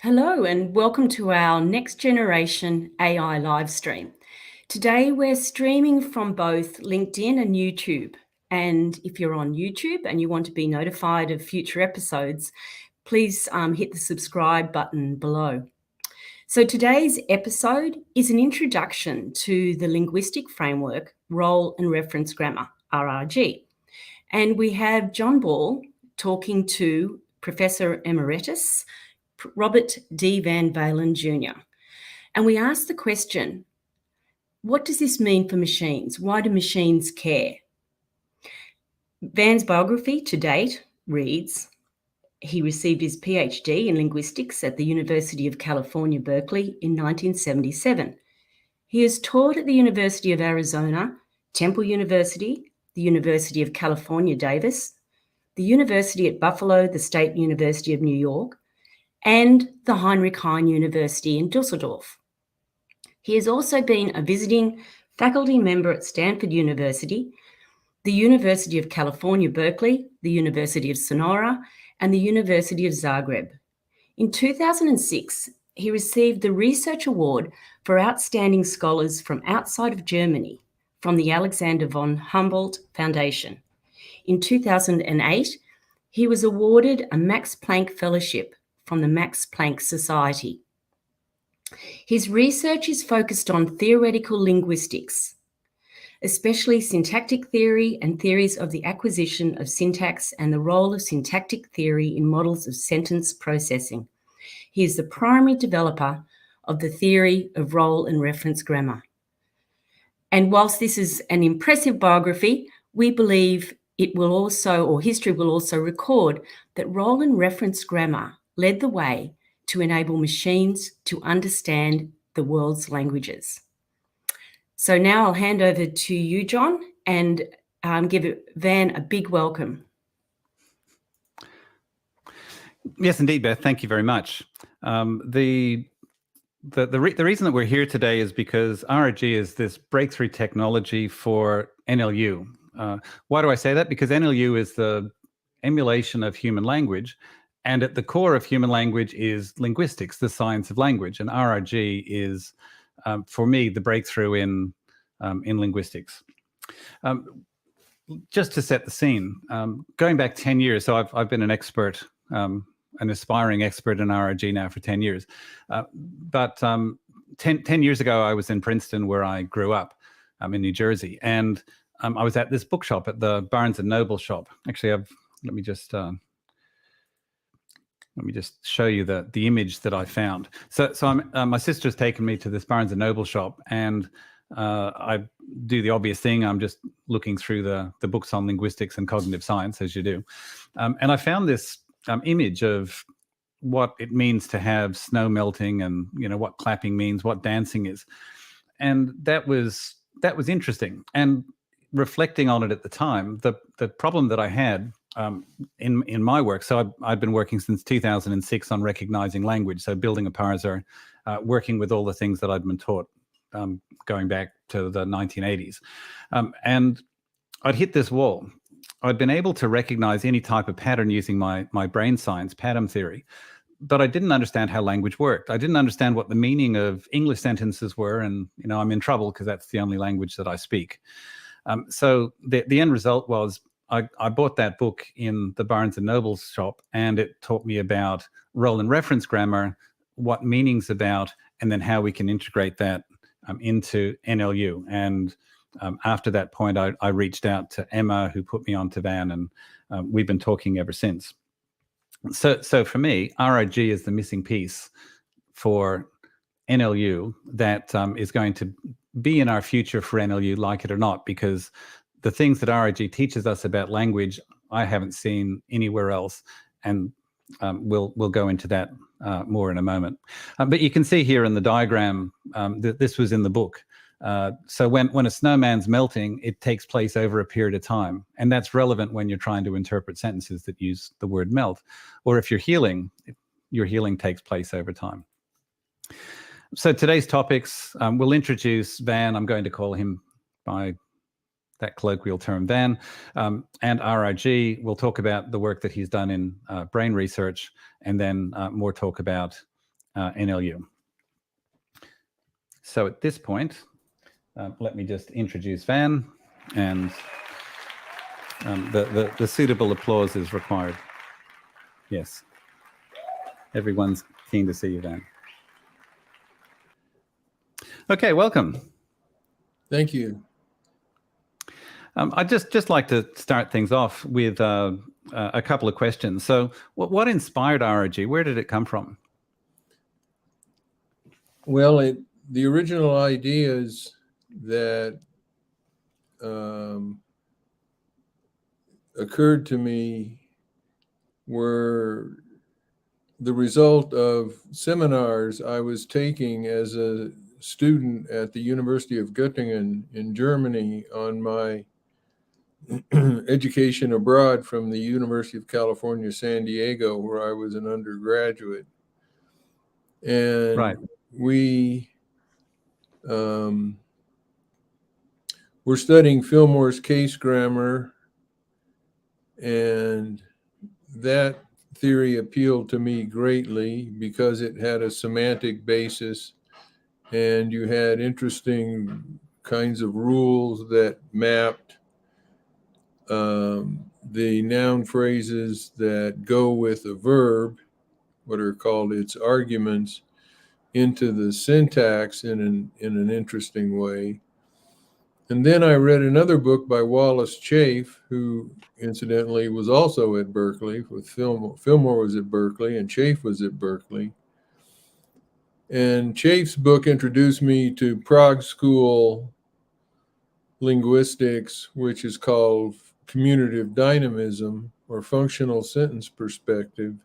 Hello and welcome to our next generation AI live stream. Today we're streaming from both LinkedIn and YouTube. And if you're on YouTube and you want to be notified of future episodes, please hit the subscribe button below. So today's episode is an introduction to the linguistic framework, role and reference grammar, RRG. And we have John Ball talking to Professor Emeritus Robert D. Van Valin Jr. And we asked the question, what does this mean for machines? Why do machines care? Van's biography to date reads, he received his PhD in linguistics at the University of California, Berkeley in 1977. He has taught at the University of Arizona, Temple University, the University of California, Davis, the University at Buffalo, the State University of New York, and the Heinrich Heine University in Dusseldorf. He has also been a visiting faculty member at Stanford University, the University of California, Berkeley, the University of Sonora, and the University of Zagreb. In 2006, he received the Research Award for Outstanding Scholars from outside of Germany from the Alexander von Humboldt Foundation. In 2008, he was awarded a Max Planck Fellowship from the Max Planck Society. His research is focused on theoretical linguistics, especially syntactic theory and theories of the acquisition of syntax and the role of syntactic theory in models of sentence processing. He is the primary developer of the theory of role and reference grammar. And whilst this is an impressive biography, we believe it will also, or history will also record that role and reference grammar led the way to enable machines to understand the world's languages. So now I'll hand over to you, John, and give Van a big welcome. Yes, indeed, Beth. Thank you very much. The reason that we're here today is because RRG is this breakthrough technology for NLU. Why do I say that? Because NLU is the emulation of human language, and at the core of human language is linguistics, the science of language. And RRG is, for me, the breakthrough in linguistics. Just to set the scene, going back 10 years, so I've been an expert, an aspiring expert in RRG now for 10 years. But 10 years ago, I was in Princeton, where I grew up in New Jersey. And I was at this bookshop, at the Barnes & Noble shop. Actually, let me just show you the image that I found. So my sister's taken me to this Barnes & Noble shop, and I do the obvious thing. I'm just looking through the books on linguistics and cognitive science, as you do. And I found this image of what it means to have snow melting, and what clapping means, what dancing is. And that was interesting. And reflecting on it at the time, the problem that I had in my work, so I've been working since 2006 on recognizing language, so building a parser, working with all the things that I'd been taught going back to the 1980s. And I'd hit this wall. I'd been able to recognize any type of pattern using my brain science, Patom theory, but I didn't understand how language worked. I didn't understand what the meaning of English sentences were, and I'm in trouble because that's the only language that I speak. So the end result was I bought that book in the Barnes & Noble shop, and it taught me about role and reference grammar, what meaning's about, and then how we can integrate that into NLU. And after that point, I reached out to Emma, who put me on to Van, and we've been talking ever since. So for me, RRG is the missing piece for NLU that is going to be in our future for NLU, like it or not, because the things that RRG teaches us about language, I haven't seen anywhere else, and we'll go into that more in a moment. But you can see here in the diagram that this was in the book. So when a snowman's melting, it takes place over a period of time, and that's relevant when you're trying to interpret sentences that use the word melt, or if you're healing, your healing takes place over time. So today's topics, we'll introduce Van. I'm going to call him by that colloquial term, Van, and RRG. We'll talk about the work that he's done in brain research, and then more talk about NLU. So at this point, let me just introduce Van, and the suitable applause is required. Yes, everyone's keen to see you, Van. Okay, welcome. Thank you. I'd just like to start things off with a couple of questions. So what inspired RRG? Where did it come from? Well, the original ideas that occurred to me were the result of seminars I was taking as a student at the University of Göttingen in Germany on my education abroad from the University of California, San Diego, where I was an undergraduate. And Right. we were studying Fillmore's case grammar, and that theory appealed to me greatly because it had a semantic basis, and you had interesting kinds of rules that mapped the noun phrases that go with a verb, what are called its arguments, into the syntax in an interesting way. And then I read another book by Wallace Chafe, who incidentally was also at Berkeley. With Fillmore was at Berkeley and Chafe was at Berkeley. And Chafe's book introduced me to Prague School linguistics, which is called commutative dynamism or functional sentence perspective,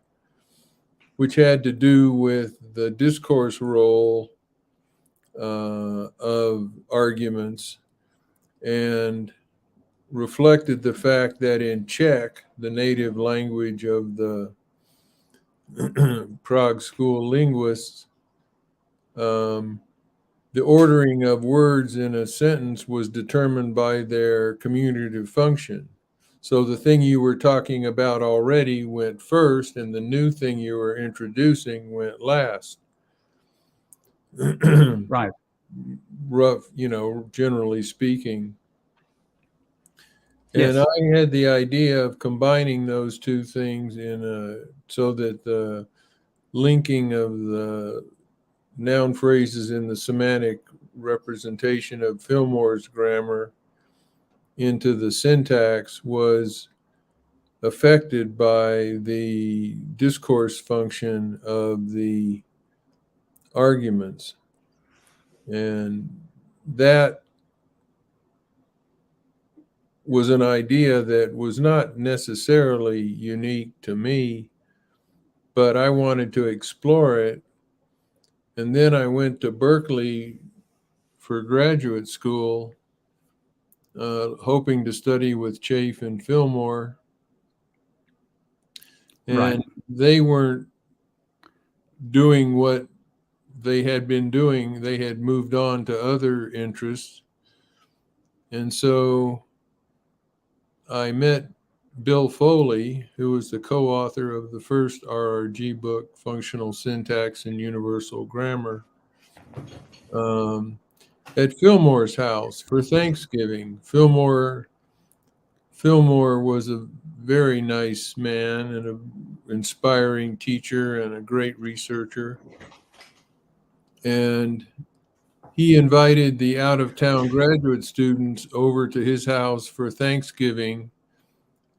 which had to do with the discourse role of arguments, and reflected the fact that in Czech, the native language of the Prague School linguists, the ordering of words in a sentence was determined by their commutative function. So the thing you were talking about already went first, and the new thing you were introducing went last. Right. Rough, generally speaking. Yes. And I had the idea of combining those two things so that the linking of the noun phrases in the semantic representation of Fillmore's grammar into the syntax was affected by the discourse function of the arguments. And that was an idea that was not necessarily unique to me, but I wanted to explore it. And then I went to Berkeley for graduate school, hoping to study with Chafe and Fillmore. And Right. they weren't doing what they had been doing. They had moved on to other interests. And so I met Bill Foley, who was the co-author of the first RRG book, Functional Syntax and Universal Grammar, at Fillmore's house for Thanksgiving. Fillmore was a very nice man and an inspiring teacher and a great researcher. And he invited the out-of-town graduate students over to his house for Thanksgiving.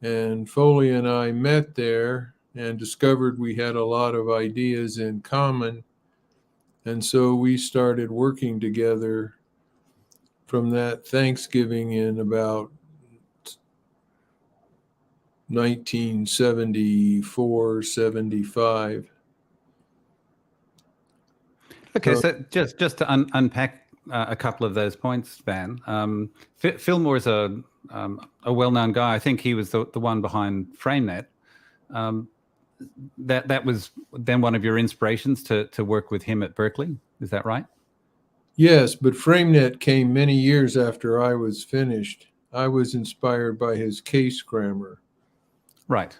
And Foley and I met there and discovered we had a lot of ideas in common. And so we started working together from that Thanksgiving in about 1974, 75. Okay, so just to unpack a couple of those points, Van. Fillmore is a well-known guy. I think he was the one behind FrameNet. That was then one of your inspirations to work with him at Berkeley. Is that right? Yes, but FrameNet came many years after I was finished. I was inspired by his case grammar. Right.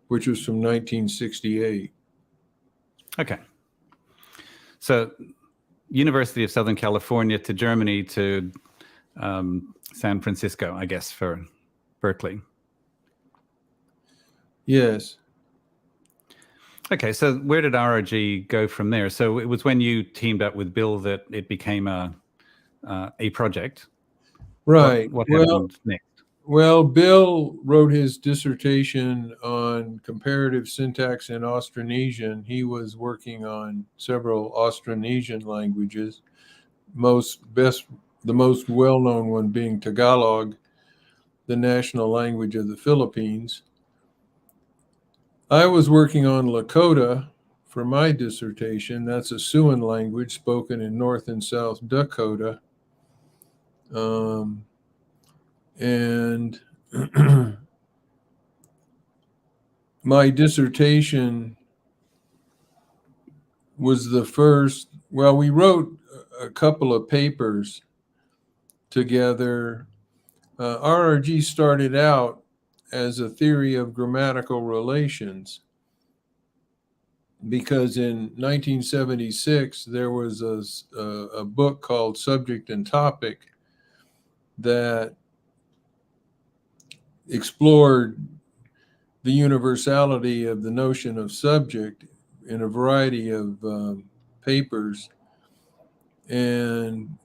Which was from 1968. Okay. So University of Southern California to Germany to San Francisco, I guess, for Berkeley. Yes. Okay, so where did RRG go from there? So it was when you teamed up with Bill that it became a project. Right. What happened next? Well, Bill wrote his dissertation on comparative syntax in Austronesian. He was working on several Austronesian languages, the most well-known one being Tagalog, the national language of the Philippines. I was working on Lakota for my dissertation. That's a Siouan language spoken in North and South Dakota. And my dissertation was the first. Well, we wrote a couple of papers together. RRG started out as a theory of grammatical relations because in 1976 there was a book called Subject and Topic that explored the universality of the notion of subject in a variety of papers. And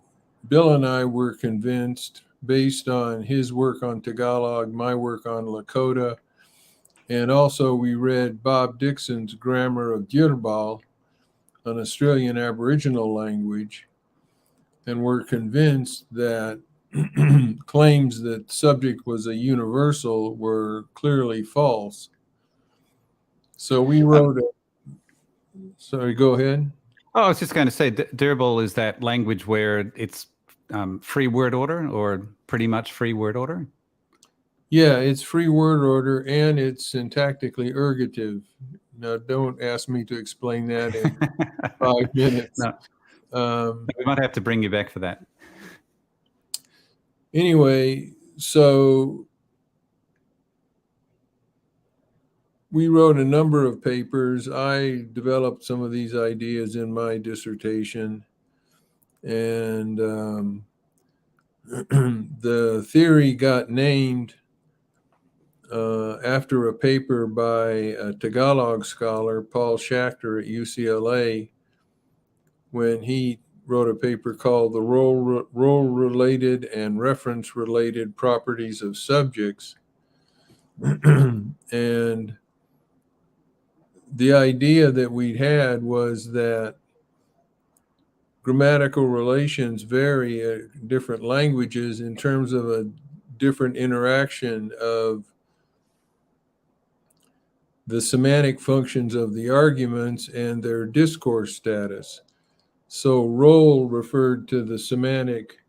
Bill and I were convinced, based on his work on Tagalog, my work on Lakota, and also we read Bob Dixon's Grammar of Dirbal, an Australian Aboriginal language, and were convinced that claims that subject was a universal were clearly false. So we wrote sorry, go ahead. Oh, I was just going to say, Dirbal is that language where it's free word order, or pretty much free word order? Yeah, it's free word order and it's syntactically ergative. Now, don't ask me to explain that in 5 minutes. No. We might have to bring you back for that. Anyway, so we wrote a number of papers. I developed some of these ideas in my dissertation. And the theory got named after a paper by a Tagalog scholar, Paul Schachter at UCLA, when he wrote a paper called The Role-Related and Reference-Related Properties of Subjects. And the idea that we had was that grammatical relations vary in different languages in terms of a different interaction of the semantic functions of the arguments and their discourse status. So role referred to the semantic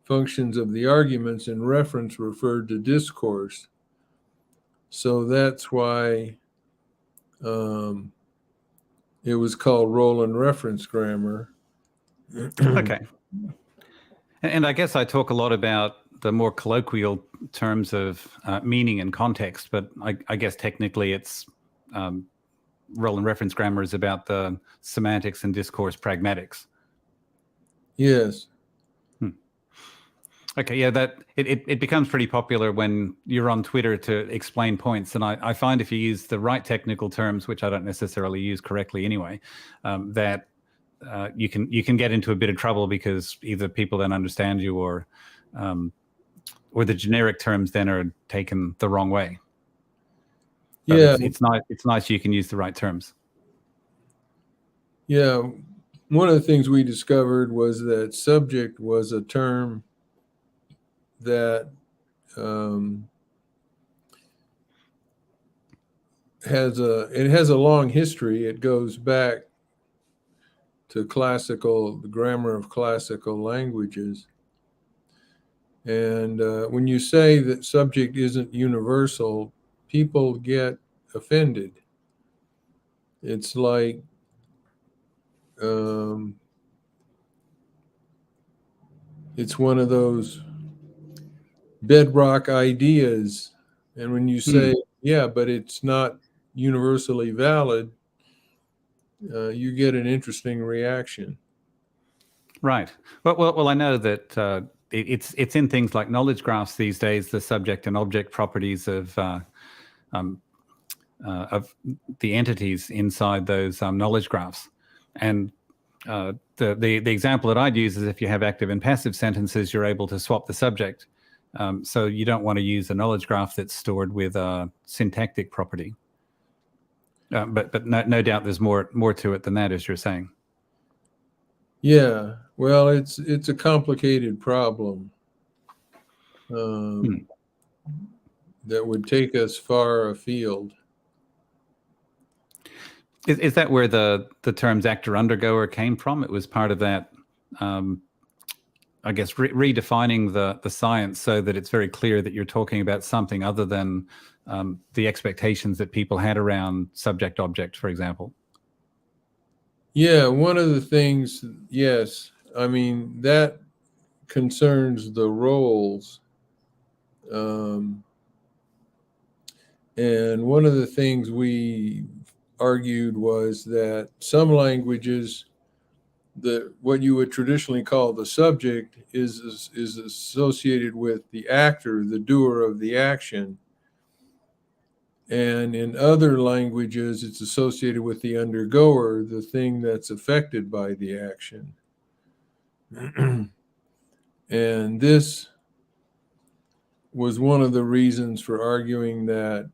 functions of the arguments and reference referred to discourse. So that's why it was called role and reference grammar. Okay. And I guess I talk a lot about the more colloquial terms of meaning and context, but I guess technically it's role and reference grammar is about the semantics and discourse pragmatics. Yes. Okay, yeah, that it becomes pretty popular when you're on Twitter to explain points, and I find if you use the right technical terms, which I don't necessarily use correctly anyway, that you can get into a bit of trouble because either people don't understand you or the generic terms then are taken the wrong way. But yeah, it's nice you can use the right terms. Yeah, one of the things we discovered was that subject was a term that has a long history. It goes back to the grammar of classical languages. And when you say that subject isn't universal, people get offended. It's like it's one of those bedrock ideas. And when you say, yeah, but it's not universally valid, you get an interesting reaction. Right. Well, I know that it's in things like knowledge graphs these days. The subject and object properties of the entities inside those knowledge graphs, and the example that I'd use is if you have active and passive sentences, you're able to swap the subject. So you don't want to use a knowledge graph that's stored with a syntactic property. But no doubt there's more to it than that, as you're saying. Yeah, well, it's a complicated problem that would take us far afield. Is that where the terms actor undergoer came from? It was part of that, I guess, redefining the science so that it's very clear that you're talking about something other than the expectations that people had around subject-object, for example. Yeah, one of the things, yes, I mean, that concerns the roles. And one of the things we argued was that some languages, what you would traditionally call the subject is associated with the actor, the doer of the action. And in other languages, it's associated with the undergoer, the thing that's affected by the action. And this was one of the reasons for arguing that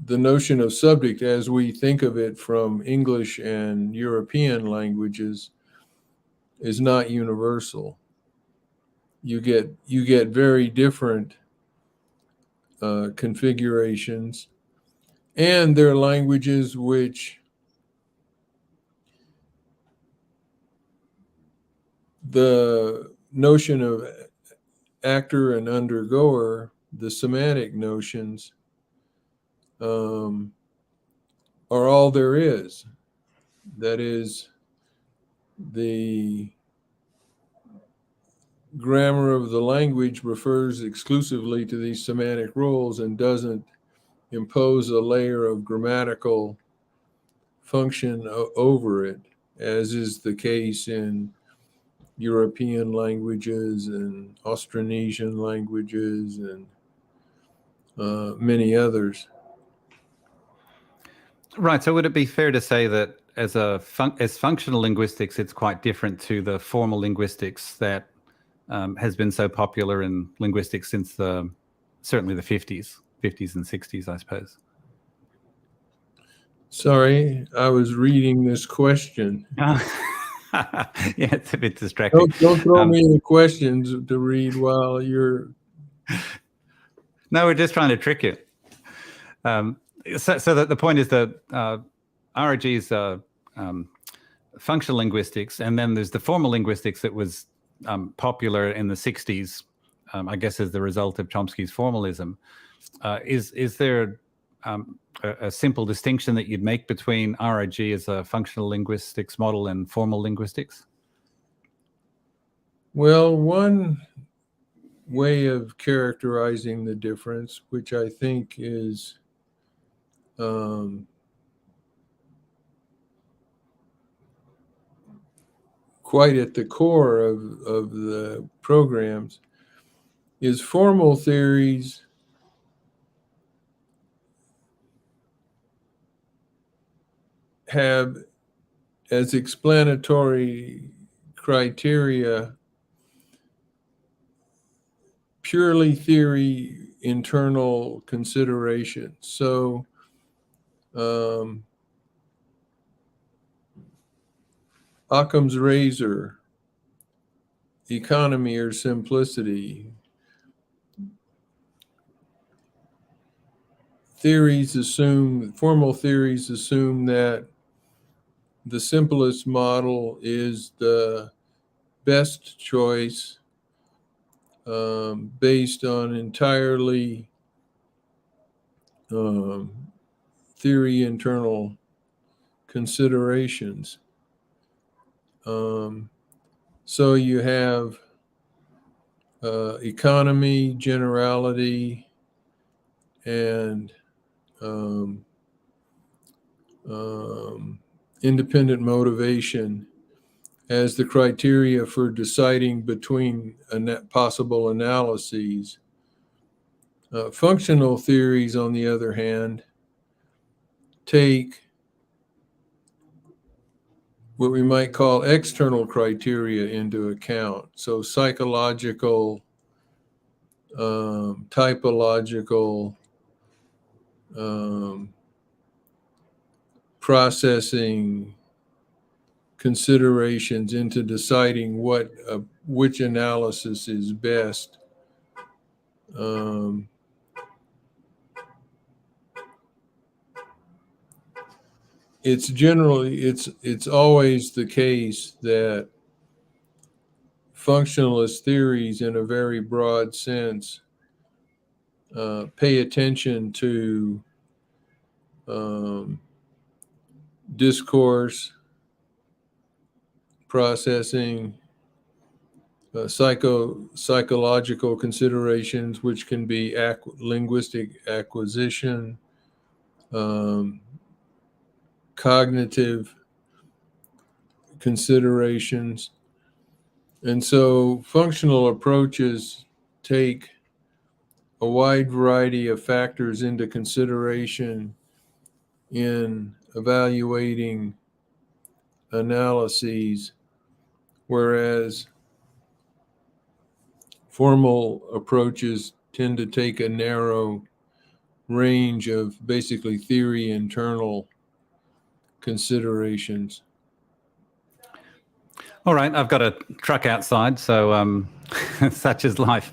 the notion of subject, as we think of it from English and European languages, is not universal. You get very different configurations, and there are languages which the notion of actor and undergoer, the semantic notions, are all there is. That is, the grammar of the language refers exclusively to these semantic roles and doesn't impose a layer of grammatical function over it, as is the case in European languages and Austronesian languages and many others. Right. So would it be fair to say that as functional linguistics, it's quite different to the formal linguistics that has been so popular in linguistics since certainly the 50s and 60s, I suppose? Sorry, I was reading this question. Yeah, it's a bit distracting. Don't throw me any questions to read while you're... No, we're just trying to trick you. So the point is that RRG is functional linguistics, and then there's the formal linguistics that was popular in the 60s, I guess as the result of Chomsky's formalism. Is there a simple distinction that you'd make between RRG as a functional linguistics model and formal linguistics? Well, one way of characterizing the difference, which I think is quite at the core of the programs, is formal theories have as explanatory criteria purely theory internal considerations. So Occam's razor, economy or simplicity, formal theories assume that the simplest model is the best choice based on entirely theory internal considerations. So you have economy, generality, and independent motivation as the criteria for deciding between possible analyses. Functional theories, on the other hand, take what we might call external criteria into account. So psychological, typological, processing considerations into deciding which analysis is best. It's always the case that functionalist theories, in a very broad sense, pay attention to discourse, processing, psychological considerations, which can be linguistic acquisition, cognitive considerations. And so functional approaches take a wide variety of factors into consideration in evaluating analyses, whereas formal approaches tend to take a narrow range of basically theory internal considerations. All right, I've got a truck outside, so such is life.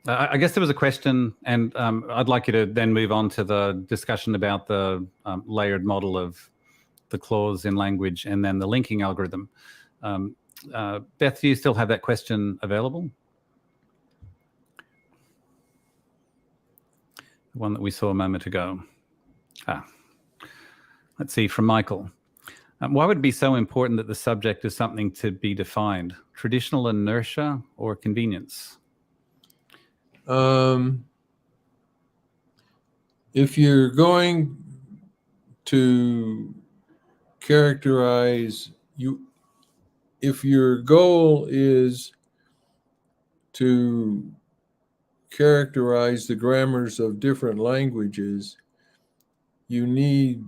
I guess there was a question, and I'd like you to then move on to the discussion about the layered model of the clause in language and then the linking algorithm. Beth, do you still have that question available? The one that we saw a moment ago. Let's see, from Michael. Why would it be so important that the subject is something to be defined? Traditional inertia or convenience? If you're going to characterize, if your goal is to characterize the grammars of different languages, you need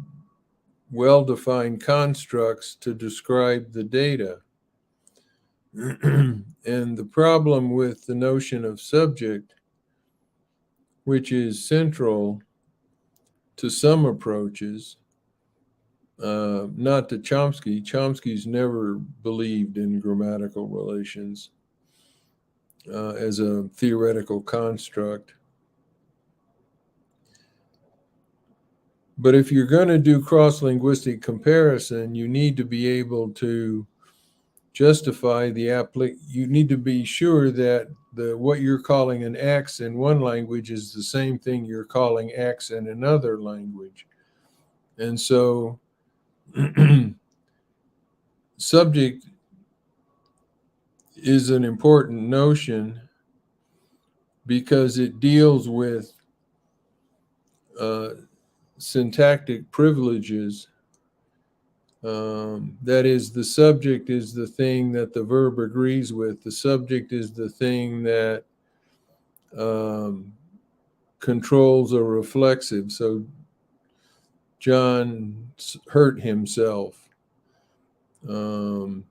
well-defined constructs to describe the data. And the problem with the notion of subject, which is central to some approaches, not to Chomsky. Chomsky's never believed in grammatical relations as a theoretical construct. But if you're going to do cross-linguistic comparison, you need to be able to justify you need to be sure that what you're calling an X in one language is the same thing you're calling X in another language. And so subject is an important notion because it deals with syntactic privileges. That is, the subject is the thing that the verb agrees with. The subject is the thing that controls a reflexive. So John hurt himself. The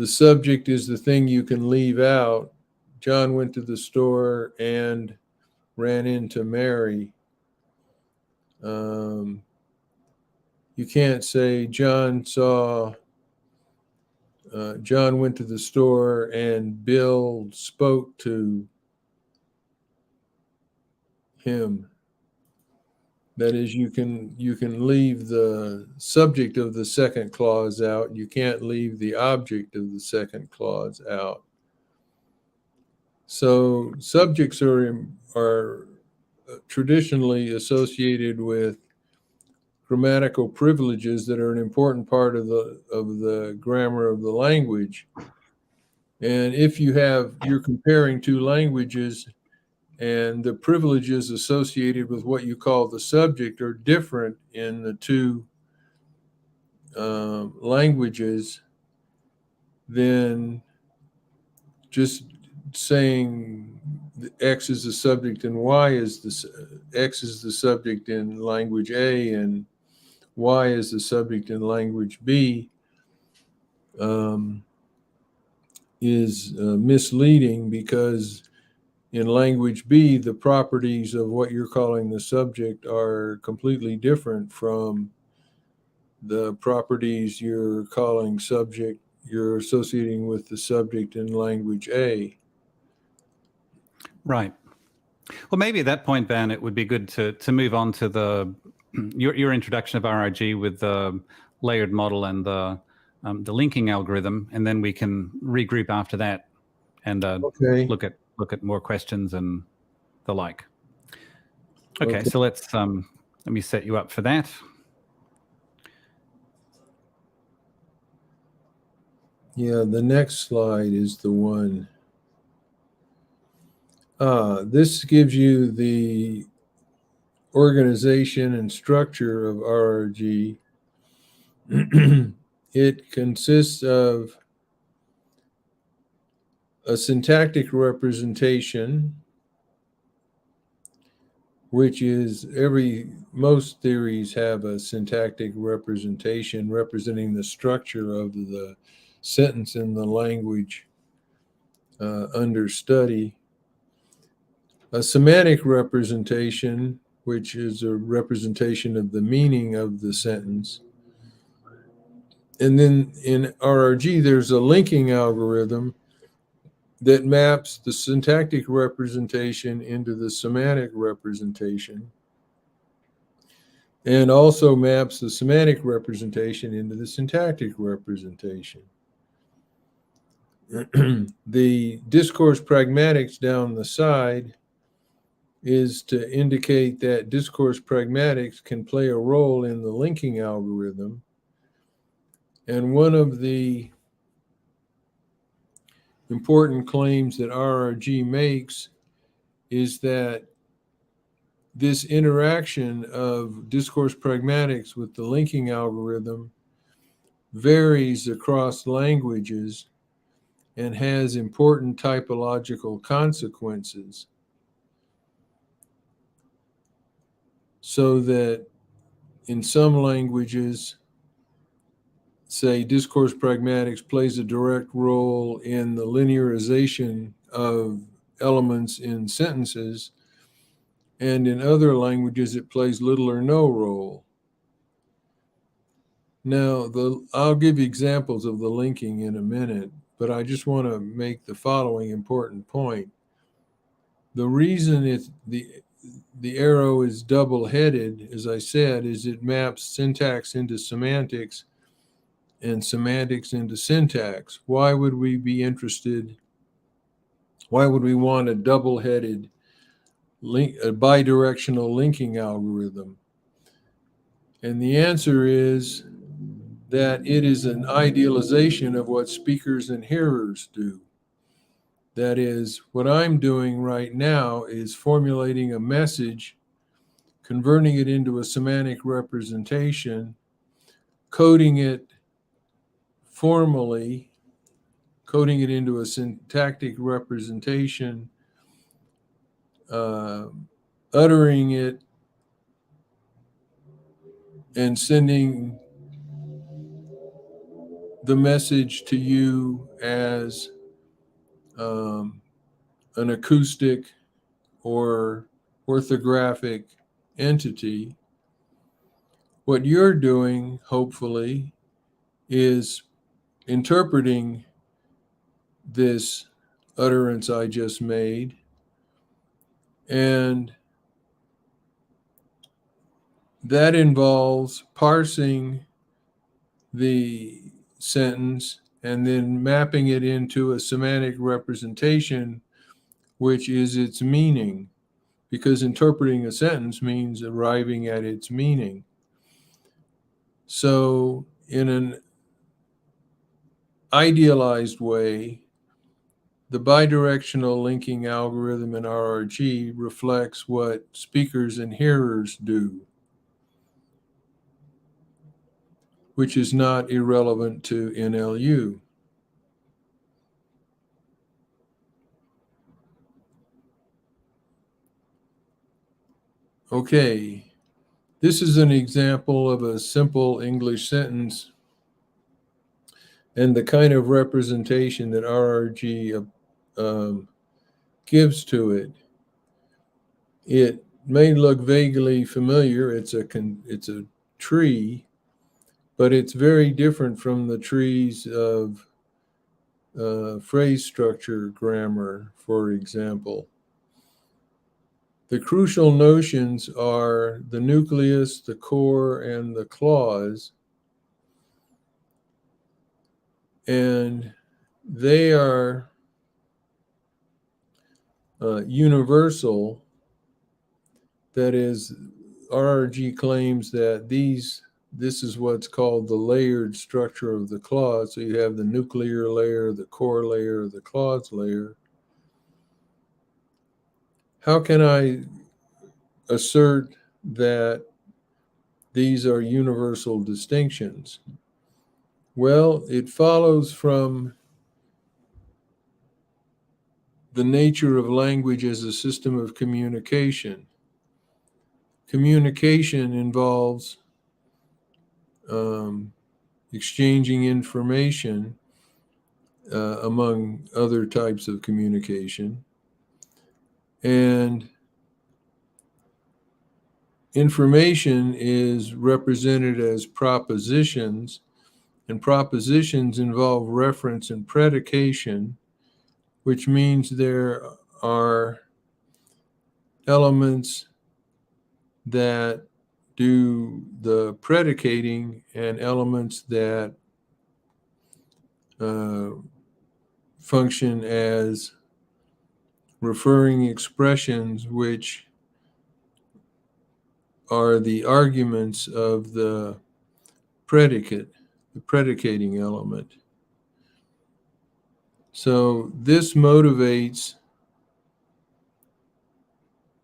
subject is the thing you can leave out. John went to the store and ran into Mary. You can't say John went to the store and Bill spoke to him. That is, you can leave the subject of the second clause out. You can't leave the object of the second clause out. So subjects are traditionally associated with grammatical privileges that are an important part of the grammar of the language. And if you're comparing two languages, And the privileges associated with what you call the subject are different in the two languages than just saying X is the subject and Y is X is the subject in language A and Y is the subject in language B. Is misleading, because in language B, the properties of what you're calling the subject are completely different from the properties you're calling subject, you're associating with the subject in language A. Right. Well, maybe at that point, Van, it would be good to move on to the your introduction of RRG with the layered model and the linking algorithm, and then we can regroup after that and Okay. look at more questions and the like. Okay, so let me set you up for that. Yeah, the next slide is the one. This gives you the organization and structure of RRG. It consists of a syntactic representation, which is most theories have a syntactic representation representing the structure of the sentence in the language under study. A semantic representation, which is a representation of the meaning of the sentence. And then in RRG, there's a linking algorithm that maps the syntactic representation into the semantic representation, and also maps the semantic representation into the syntactic representation. The discourse pragmatics down the side is to indicate that discourse pragmatics can play a role in the linking algorithm. And one of the important claims that RRG makes is that this interaction of discourse pragmatics with the linking algorithm varies across languages and has important typological consequences. So that in some languages, say discourse pragmatics plays a direct role in the linearization of elements in sentences, and in other languages it plays little or no role. Now, I'll give examples of the linking in a minute, but I just want to make the following important point. The reason the arrow is double-headed, as I said, is it maps syntax into semantics and semantics into syntax. Why would we be interested? Why would we want a double-headed a bidirectional linking algorithm? And the answer is that it is an idealization of what speakers and hearers do. That is, what I'm doing right now is formulating a message, converting it into a semantic representation, coding it formally, coding it into a syntactic representation, uttering it, and sending the message to you as an acoustic or orthographic entity. What you're doing, hopefully, is interpreting this utterance I just made, and that involves parsing the sentence and then mapping it into a semantic representation, which is its meaning, because interpreting a sentence means arriving at its meaning. So in an idealized way, the bidirectional linking algorithm in RRG reflects what speakers and hearers do, which is not irrelevant to NLU. Okay, this is an example of a simple English sentence and the kind of representation that RRG gives to it. It may look vaguely familiar. It's a tree, but it's very different from the trees of phrase structure grammar, for example. The crucial notions are the nucleus, the core, and the clause. And they are universal. That is, RRG claims that this is what's called the layered structure of the clause. So you have the nuclear layer, the core layer, the clause layer. How can I assert that these are universal distinctions? Well, it follows from the nature of language as a system of communication. Communication involves exchanging information among other types of communication. And information is represented as propositions, and propositions involve reference and predication, which means there are elements that do the predicating and elements that function as referring expressions, which are the arguments of the predicate, the predicating element. So this motivates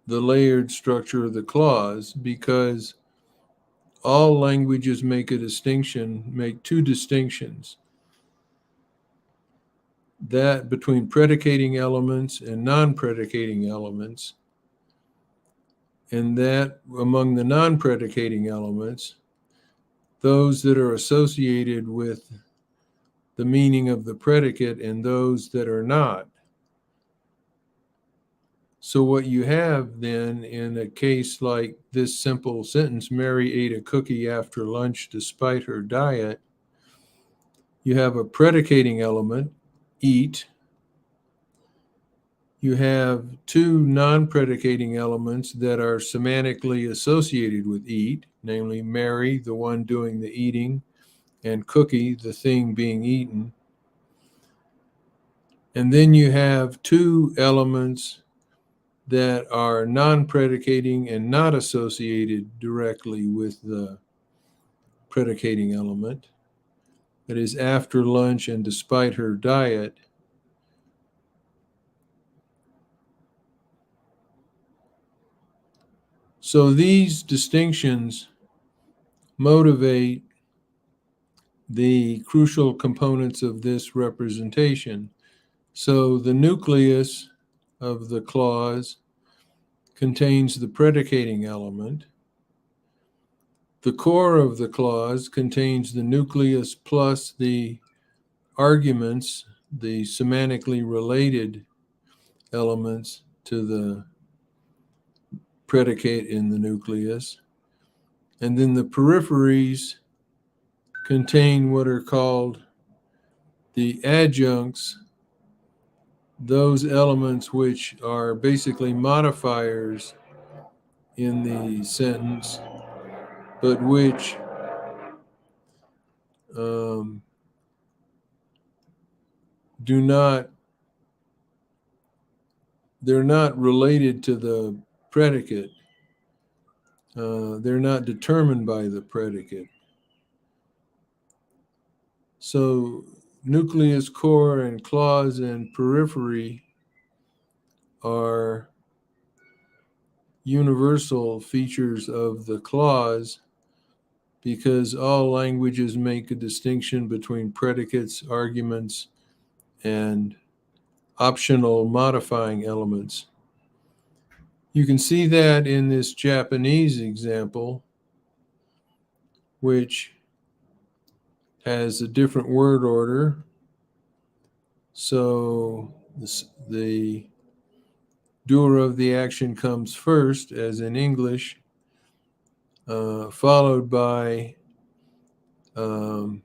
the layered structure of the clause, because all languages make two distinctions. That between predicating elements and non-predicating elements, and that among the non-predicating elements, those that are associated with the meaning of the predicate and those that are not. So what you have then in a case like this simple sentence, Mary ate a cookie after lunch despite her diet, you have a predicating element, eat. You have two non-predicating elements that are semantically associated with eat, namely Mary, the one doing the eating, and cookie, the thing being eaten. And then you have two elements that are non-predicating and not associated directly with the predicating element. That is, after lunch and despite her diet. So these distinctions motivate the crucial components of this representation. So the nucleus of the clause contains the predicating element. The core of the clause contains the nucleus plus the arguments, the semantically related elements to the predicate in the nucleus. And then the peripheries contain what are called the adjuncts, those elements which are basically modifiers in the sentence, but which they're not related to the predicate. They're not determined by the predicate. So nucleus, core, and clause and periphery are universal features of the clause because all languages make a distinction between predicates, arguments, and optional modifying elements. You can see that in this Japanese example, which has a different word order. So the doer of the action comes first, as in English, followed by an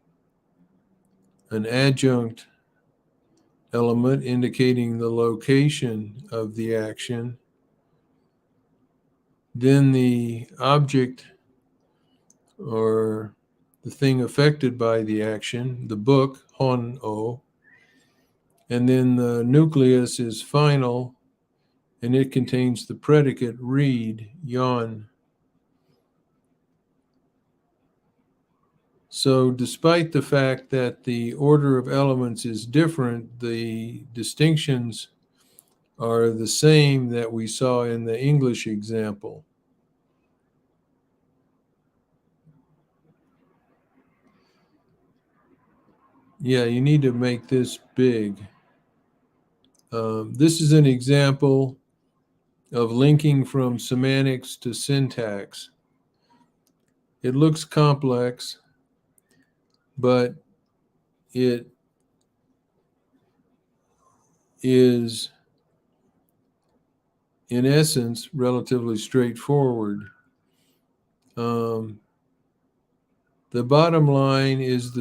adjunct element indicating the location of the action. Then the object or the thing affected by the action, the book, hon-o, and then the nucleus is final, and it contains the predicate read, yon. So despite the fact that the order of elements is different, the distinctions are the same that we saw in the English example. Yeah, you need to make this big. This is an example of linking from semantics to syntax. It looks complex, but it is, in essence, relatively straightforward. The bottom line is the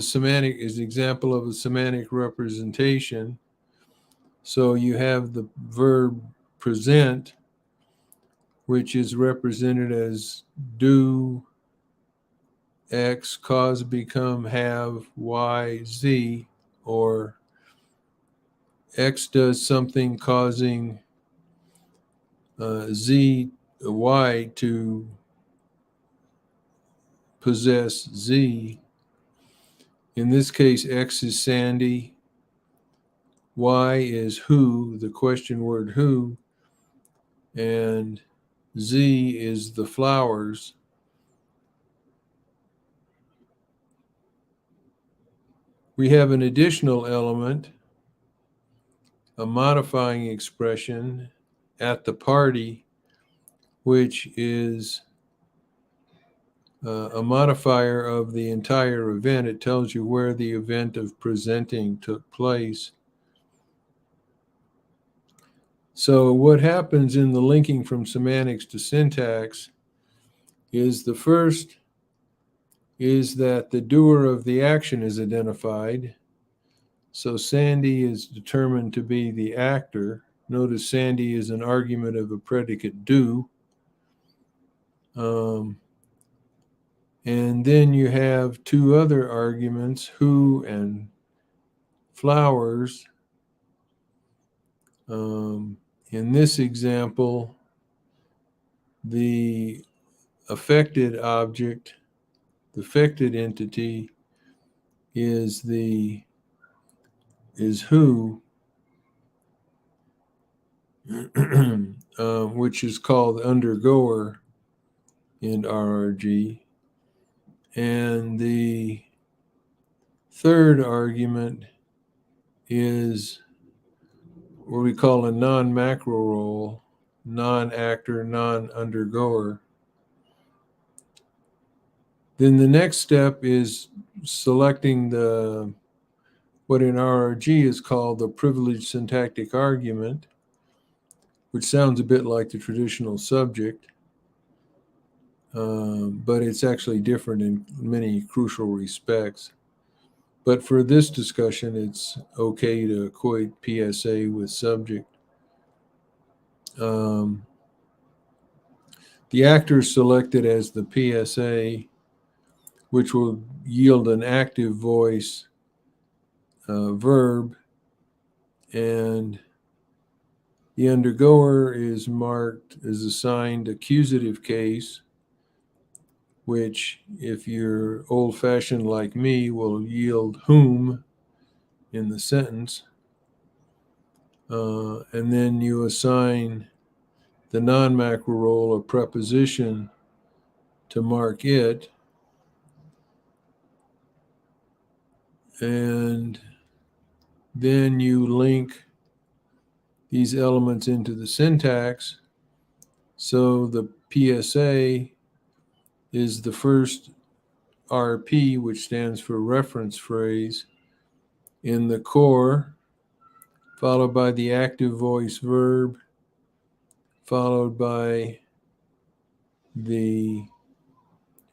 example of a semantic representation. So you have the verb present, which is represented as do, X, cause, become, have, Y, Z, or X does something causing Z, Y to possess Z. In this case, X is Sandy, Y is who, the question word who, and Z is the flowers. We have an additional element, a modifying expression, at the party, which is a modifier of the entire event. It tells you where the event of presenting took place. So what happens in the linking from semantics to syntax is the first is that the doer of the action is identified. So Sandy is determined to be the actor. Notice Sandy is an argument of a predicate do. And then you have two other arguments, who and flowers. In this example, the affected object, the affected entity, is who, which is called undergoer in RRG. And the third argument is what we call a non-macro role, non-actor, non-undergoer. Then the next step is selecting what in RRG is called the privileged syntactic argument, which sounds a bit like the traditional subject, but it's actually different in many crucial respects. But for this discussion, it's okay to equate PSA with subject. The actor is selected as the PSA, which will yield an active voice verb, and the undergoer is assigned accusative case, which, if you're old-fashioned like me, will yield whom, in the sentence. And then you assign the non-macro role of preposition to mark it. And then you link these elements into the syntax. So the PSA is the first RP, which stands for reference phrase, in the core, followed by the active voice verb, followed by the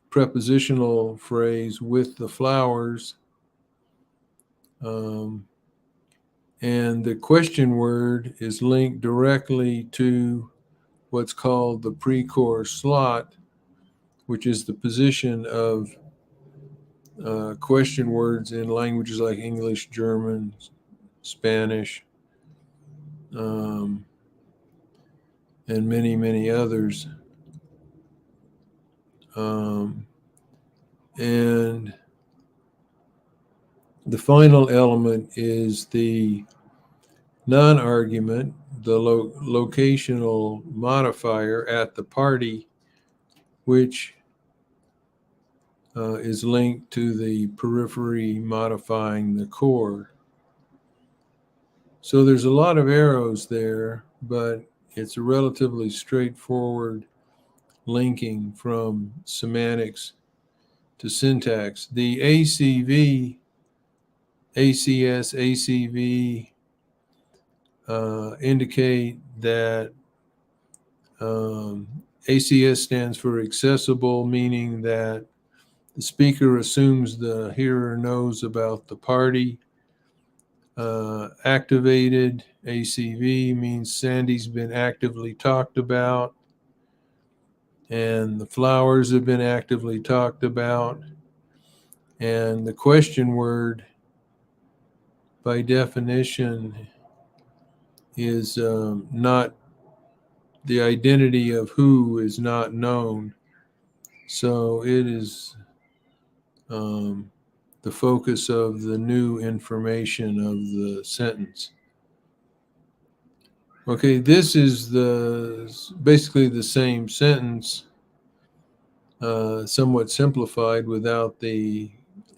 prepositional phrase with the flowers, and the question word is linked directly to what's called the pre-core slot, which is the position of question words in languages like English, German, Spanish, and many, many others. And the final element is the non-argument, the locational modifier at the party, which is linked to the periphery modifying the core. So there's a lot of arrows there, but it's a relatively straightforward linking from semantics to syntax. The ACV, ACS, ACV indicate that ACS stands for accessible, meaning that the speaker assumes the hearer knows about the party. Activated ACV means Sandy's been actively talked about, and the flowers have been actively talked about. And the question word, by definition, is not, the identity of who is not known. So it is the focus of the new information of the sentence. Okay, this is basically the same sentence, somewhat simplified without the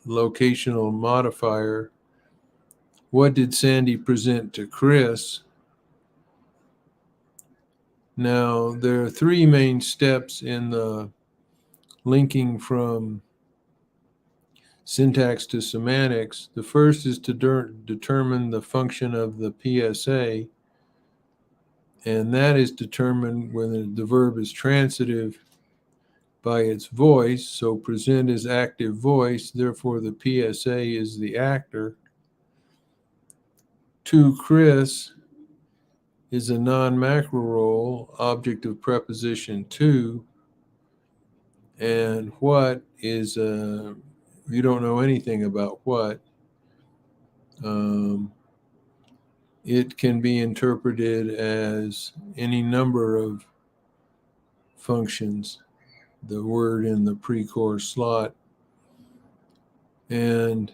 locational modifier. What did Sandy present to Chris? Now, there are three main steps in the linking from syntax to semantics. The first is to determine the function of the PSA, and that is determined when the verb is transitive by its voice. So present is active voice, therefore the PSA is the actor. To Chris is a non-macro role, object of preposition to, and what is you don't know anything about what. It can be interpreted as any number of functions, the word in the pre-core slot. And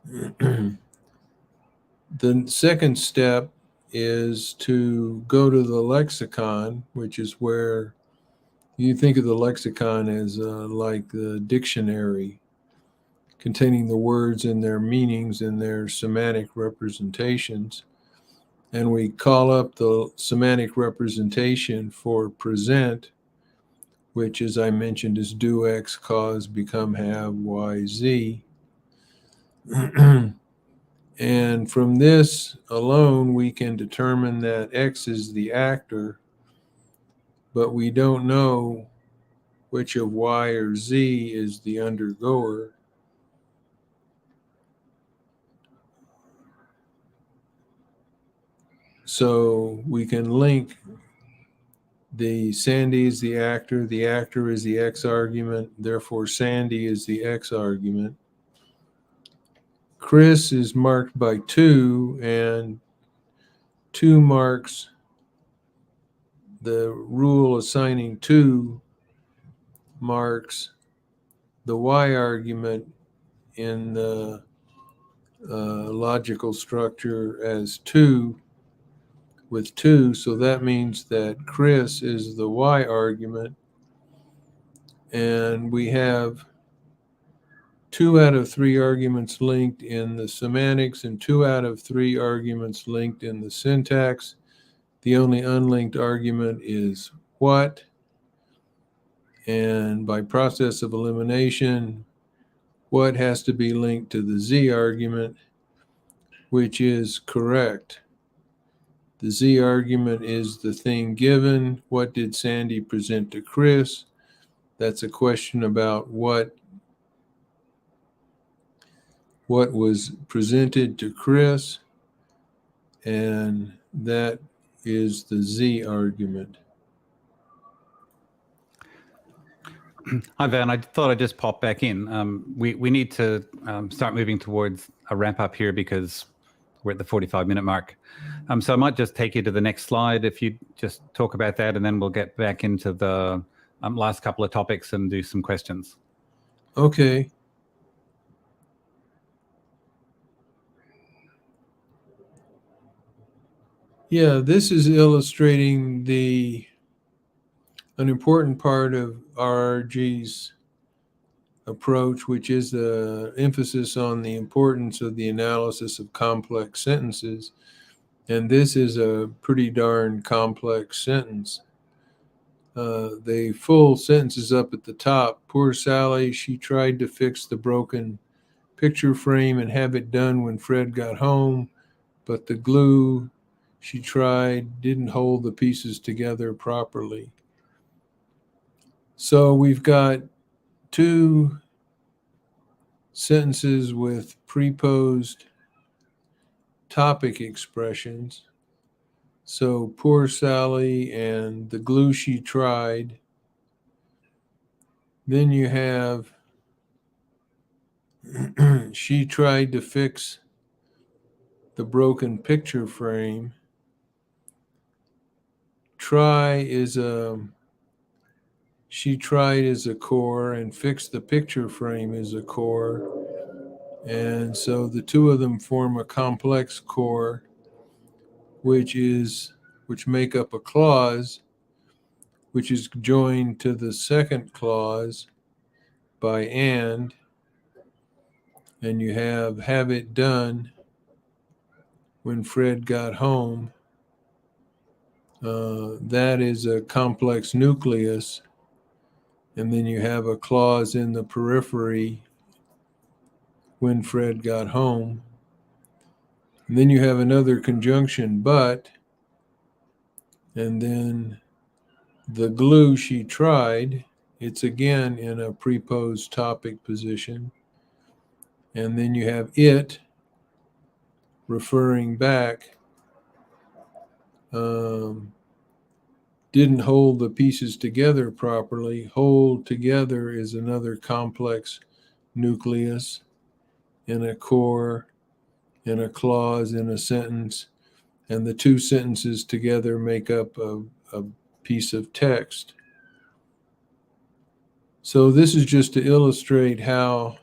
the second step is to go to the lexicon, which is where you think of the lexicon as like the dictionary, containing the words and their meanings and their semantic representations. And we call up the semantic representation for present, which, as I mentioned, is do X, cause, become, have, Y, Z. And from this alone, we can determine that X is the actor, but we don't know which of Y or Z is the undergoer. So we can link the Sandy is the actor is the X argument, therefore Sandy is the X argument. Chris is marked by 2, and 2 marks the rule assigning 2 marks the Y argument in the logical structure as 2 with 2. So that means that Chris is the Y argument. And we have 2 out of 3 arguments linked in the semantics and 2 out of 3 arguments linked in the syntax. The only unlinked argument is what. And by process of elimination, what has to be linked to the Z argument, which is correct. The Z argument is the thing given. What did Sandy present to Chris? That's a question about what was presented to Chris, and that is the Z argument. Hi, Van. I thought I'd just pop back in. We need to start moving towards a wrap up here because we're at the 45-minute mark. So I might just take you to the next slide if you just talk about that, and then we'll get back into the last couple of topics and do some questions. Okay. Yeah, this is illustrating an important part of RRG's approach, which is the emphasis on the importance of the analysis of complex sentences. And this is a pretty darn complex sentence. The full sentence is up at the top. Poor Sally, she tried to fix the broken picture frame and have it done when Fred got home, but the glue she tried didn't hold the pieces together properly. So we've got 2 sentences with preposed topic expressions. So poor Sally and the glue she tried. Then you have she tried to fix the broken picture frame. She tried is a core, and fix the picture frame is a core. And so the 2 of them form a complex core, which make up a clause, which is joined to the second clause by and you have it done when Fred got home. That is a complex nucleus. And then you have a clause in the periphery, when Fred got home. And then you have another conjunction, but, and then the glue she tried, it's again in a preposed topic position. And then you have it referring back, didn't hold the pieces together properly. Hold together is another complex nucleus in a core, in a clause, in a sentence, and the 2 sentences together make up a piece of text. So this is just to illustrate how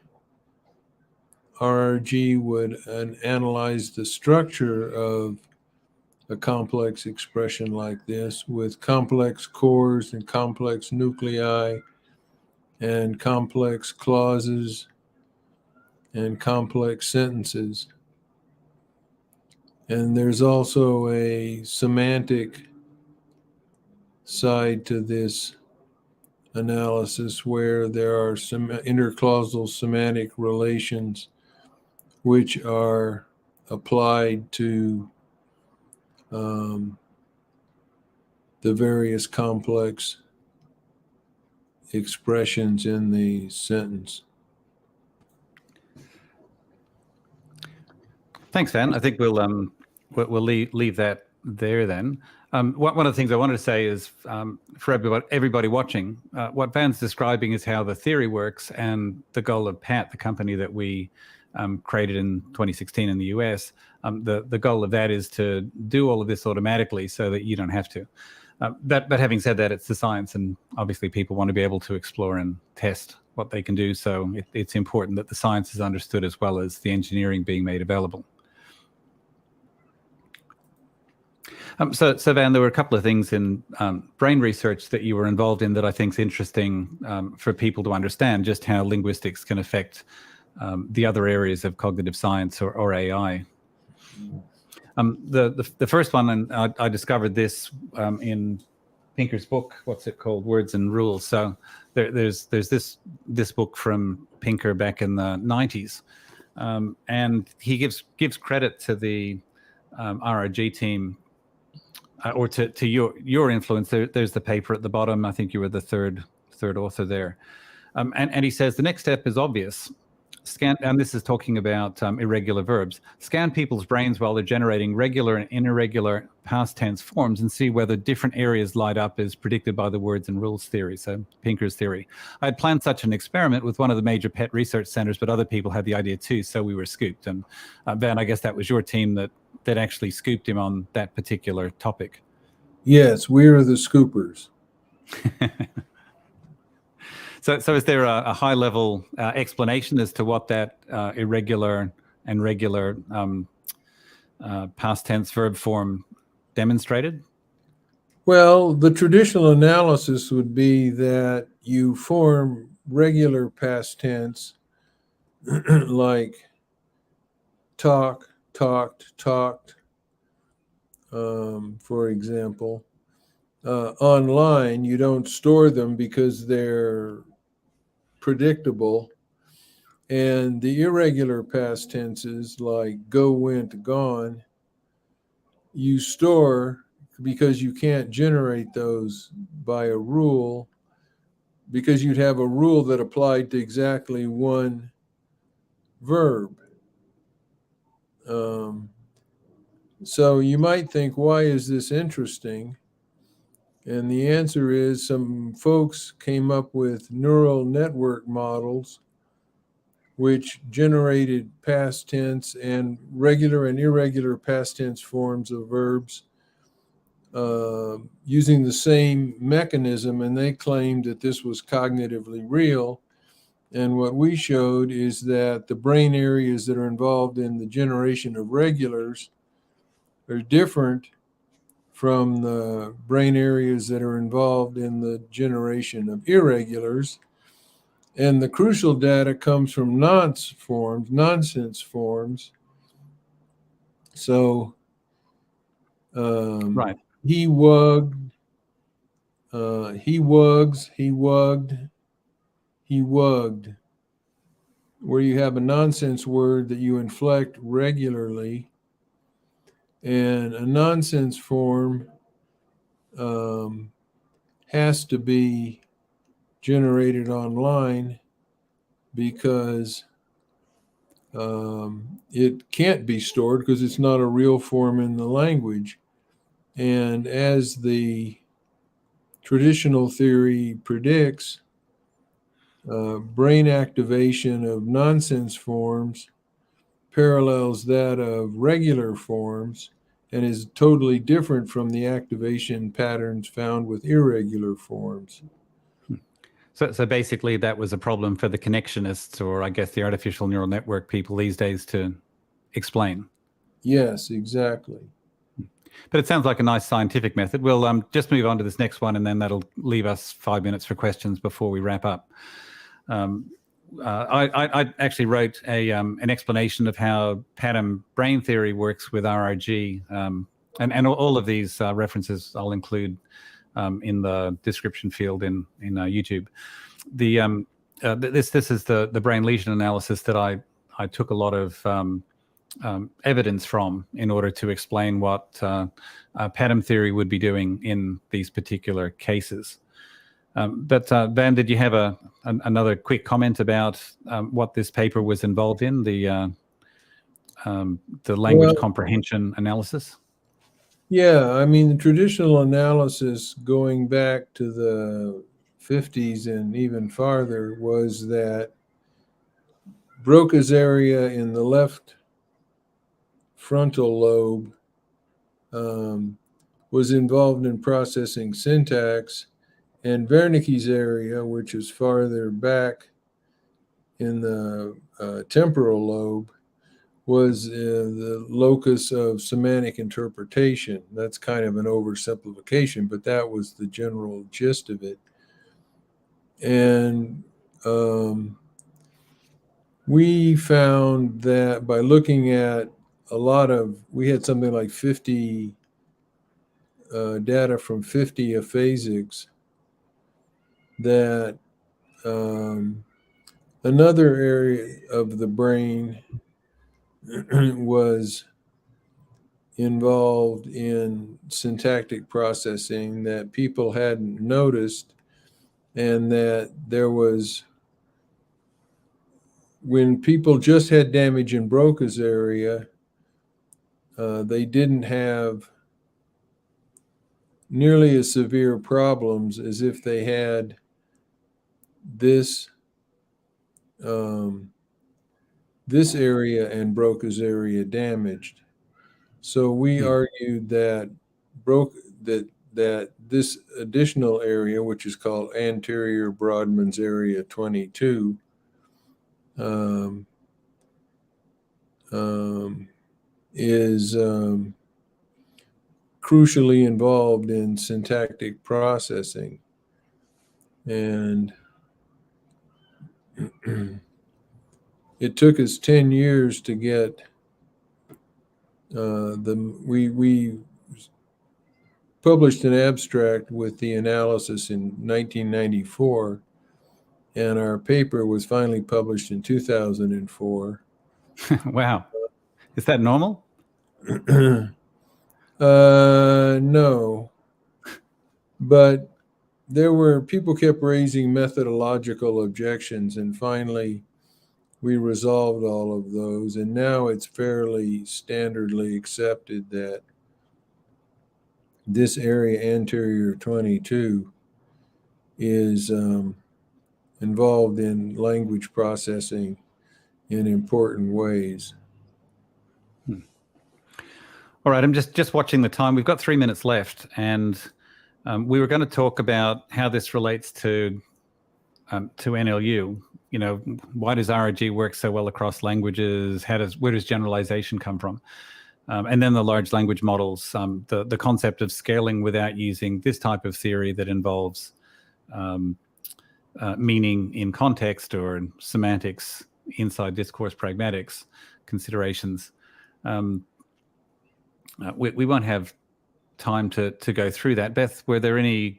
RRG would analyze the structure of a complex expression like this, with complex cores and complex nuclei and complex clauses and complex sentences. And there's also a semantic side to this analysis where there are some interclausal semantic relations which are applied to the various complex expressions in the sentence. Thanks, Van. I think we'll leave that there then. One of the things I wanted to say is for everybody watching, what Van's describing is how the theory works, and the goal of PAT, the company that we created in 2016 in the US, the goal of that is to do all of this automatically so that you don't have to. But having said that, it's the science, and obviously people want to be able to explore and test what they can do. So it's important that the science is understood as well as the engineering being made available. So Van, there were a couple of things in brain research that you were involved in that I think is interesting for people to understand just how linguistics can affect the other areas of cognitive science or AI. The first one, and I discovered this in Pinker's book. What's it called? Words and Rules. So there's this book from Pinker back in the 90s, and he gives credit to the RRG team. Or to your influence. There's the paper at the bottom. I think you were the third author there, and he says the next step is obvious. Scan, and this is talking about irregular verbs. Scan people's brains while they're generating regular and irregular past tense forms and see whether different areas light up as predicted by the words and rules theory. So Pinker's theory. I had planned such an experiment with one of the major pet research centers, but other people had the idea too, so we were scooped. And Van, I guess that was your team that actually scooped him on that particular topic. Yes, we are the scoopers. So is there a high-level explanation as to what that irregular and regular past tense verb form demonstrated? Well, the traditional analysis would be that you form regular past tense like talk, talked, talked, for example. Online, you don't store them because they're predictable. And the irregular past tenses like go, went, gone, you store because you can't generate those by a rule, because you'd have a rule that applied to exactly one verb. So you might think, why is this interesting? And the answer is some folks came up with neural network models which generated past tense and regular and irregular past tense forms of verbs using the same mechanism, and they claimed that this was cognitively real. And what we showed is that the brain areas that are involved in the generation of regulars are different from the brain areas that are involved in the generation of irregulars. And the crucial data comes from nonsense forms. So right. He wugged, he wugs, he wugged, he wugged, where you have a nonsense word that you inflect regularly. And a nonsense form has to be generated online because it can't be stored because it's not a real form in the language. And as the traditional theory predicts, brain activation of nonsense forms parallels that of regular forms and is totally different from the activation patterns found with irregular forms. So basically that was a problem for the connectionists, or I guess the artificial neural network people these days, to explain. Yes, exactly. But it sounds like a nice scientific method. We'll just move on to this next one, and then that'll leave us 5 minutes for questions before we wrap up. I actually wrote an explanation of how Patom brain theory works with RRG, and all of these references I'll include in the description field in YouTube. This is the brain lesion analysis that I took a lot of evidence from in order to explain what Patom theory would be doing in these particular cases. But Van, did you have another quick comment about what this paper was involved in, the language comprehension analysis? Yeah, I mean, the traditional analysis going back to the 50s and even farther was that Broca's area in the left frontal lobe was involved in processing syntax, and Wernicke's area, which is farther back in the temporal lobe, was the locus of semantic interpretation. That's kind of an oversimplification, but that was the general gist of it. And we found that by looking at we had something like 50 data from 50 aphasics, that another area of the brain was involved in syntactic processing that people hadn't noticed, and that there was, when people just had damage in Broca's area, they didn't have nearly as severe problems as if they had this area and Broca's area damaged. So we argued that that this additional area, which is called anterior Brodmann's area 22, is crucially involved in syntactic processing. And it took us 10 years to get we published an abstract with the analysis in 1994, and our paper was finally published in 2004. Wow. Is that normal? No, but people kept raising methodological objections, and finally we resolved all of those, and now it's fairly standardly accepted that this area anterior 22 is involved in language processing in important ways. All right, I'm just watching the time. We've got 3 minutes left, and we were going to talk about how this relates to NLU. You know, why does RRG work so well across languages? Where does generalization come from? And then the large language models, the concept of scaling without using this type of theory that involves meaning in context or semantics inside discourse pragmatics considerations. We won't have time to go through that. Beth, were there any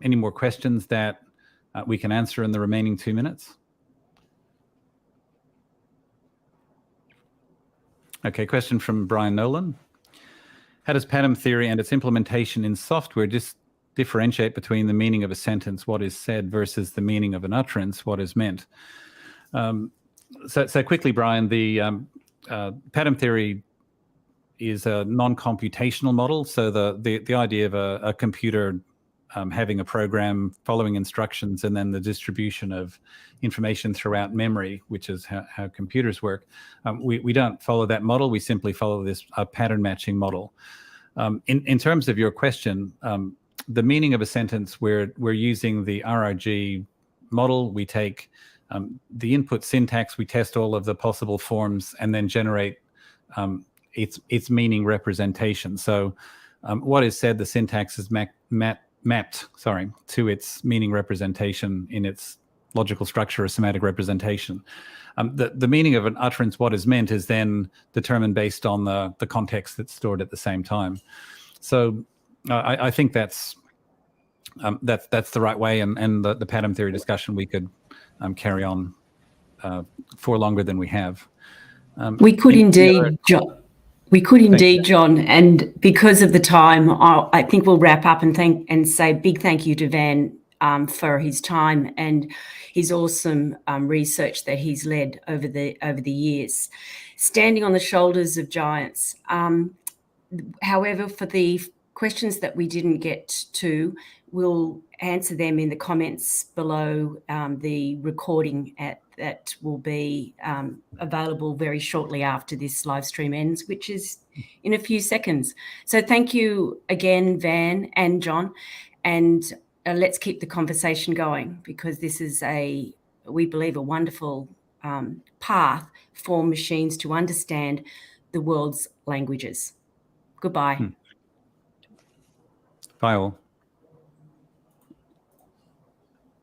more questions that we can answer in the remaining 2 minutes? Okay, question from Brian Nolan. How does Patom theory and its implementation in software differentiate between the meaning of a sentence, what is said, versus the meaning of an utterance, what is meant? So quickly, Brian, the Patom theory is a non-computational model. So the idea of a computer having a program, following instructions, and then the distribution of information throughout memory, which is how computers work. We don't follow that model. We simply follow this pattern matching model. In terms of your question, the meaning of a sentence, we're using the RRG model. We take the input syntax, we test all of the possible forms, and then generate its meaning representation. So what is said, the syntax is mapped to its meaning representation in its logical structure or semantic representation. The meaning of an utterance, what is meant, is then determined based on the context that's stored at the same time. So I think that's the right way, and the Patom theory discussion we could carry on for longer than we have. We could indeed, John. We could indeed, John, and because of the time, I think we'll wrap up and say a big thank you to Van for his time and his awesome research that he's led over the years, standing on the shoulders of giants. However, for the questions that we didn't get to, we'll answer them in the comments below the recording that will be available very shortly after this live stream ends, which is in a few seconds. So thank you again, Van and John, and let's keep the conversation going, because this is we believe, a wonderful path for machines to understand the world's languages. Goodbye. Bye all.